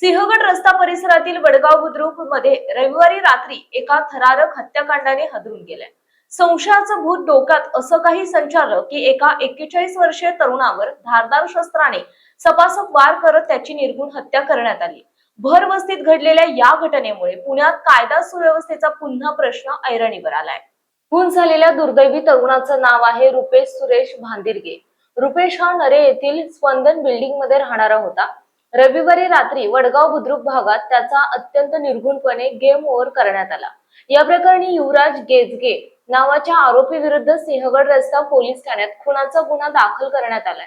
सिंहगड रस्ता परिसरातील वडगाव बुद्रुक मध्ये रविवारी रात्री एका थरारक हत्याकांडाने हादरून गेले। संशयाचं भूत डोक्यात असं काही संचारलं की एका 41 वर्षीय तरुणावर धारदार शस्त्राने सपासप वार करत त्याची निर्घृण हत्या करण्यात आली। भर वस्तीत घडलेल्या या घटनेमुळे पुण्यात कायदा सुव्यवस्थेचा पुन्हा प्रश्न ऐरणीवर आलाय। खून झालेल्या दुर्दैवी तरुणाचं नाव आहे रुपेश सुरेश भांदिरगे। रुपेश हा नरे येथील स्पंदन बिल्डिंग मध्ये राहणारा होता। रविवारी रात्री वडगाव बुद्रुक भागात त्याचा अत्यंत निर्घृणपणे गेम ओव्हर करण्यात आला। या प्रकरणी युवराज गेजगे नावाच्या आरोपी विरुद्ध सिंहगड रस्ता पोलीस ठाण्यात खुनाचा गुन्हा दाखल करण्यात आलाय।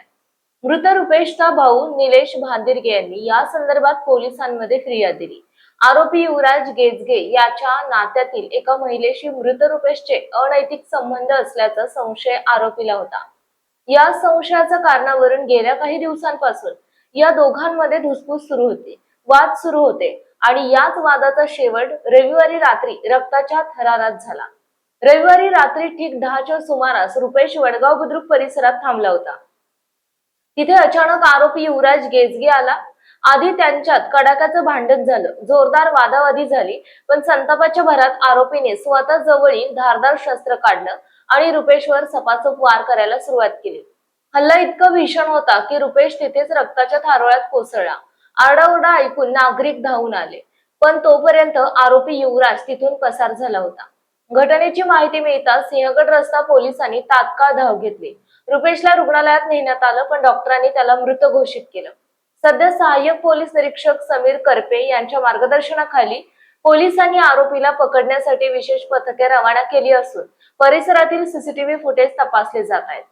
मृत रुपेशचा भाऊ निलेश भांदिरगे यांनी या संदर्भात पोलिसांमध्ये फिर्याद दिली। आरोपी युवराज गेजगे याच्या नात्यातील एका महिलेशी मृत रुपेशचे अनैतिक संबंध असल्याचा संशय आरोपीला होता। या संशयाच्या कारणावरून गेल्या काही दिवसांपासून या दोघांमध्ये धुसफूस सुरू होती, वाद सुरू होते आणि याच वादाचा शेवट रविवारी रात्री रक्ताच्या थरारात झाला। रविवारी रात्री ठीक 10च्या सुमारास रुपेश वडगाव बुद्रुक परिसरात थांबला होता। तिथे अचानक आरोपी युवराज गेजगे आला। आधी त्यांच्यात कडाक्याचं भांडण झालं, जोरदार वादावादी झाली, पण संतापाच्या भरात आरोपीने स्वतः जवळील धारदार शस्त्र काढलं आणि रुपेशवर सपासप वार करायला सुरुवात केली। हल्ला इतका भीषण होता की रुपेश तिथेच रक्ताच्या थारोळ्यात कोसळला। आरडाओरडा ऐकून नागरिक धावून आले, पण तोपर्यंत आरोपी युवराज तिथून पसार झाला होता। घटनेची माहिती मिळताच सिंहगड रस्ता पोलिसांनी तात्काळ धाव घेतली। रुपेशला रुग्णालयात नेण्यात आलं, पण डॉक्टरांनी त्याला मृत घोषित केलं। सध्या सहाय्यक पोलीस निरीक्षक समीर करपे यांच्या मार्गदर्शनाखाली पोलिसांनी आरोपीला पकडण्यासाठी विशेष पथके रवाना केली असून परिसरातील सीसीटीव्ही फुटेज तपासले जात आहेत।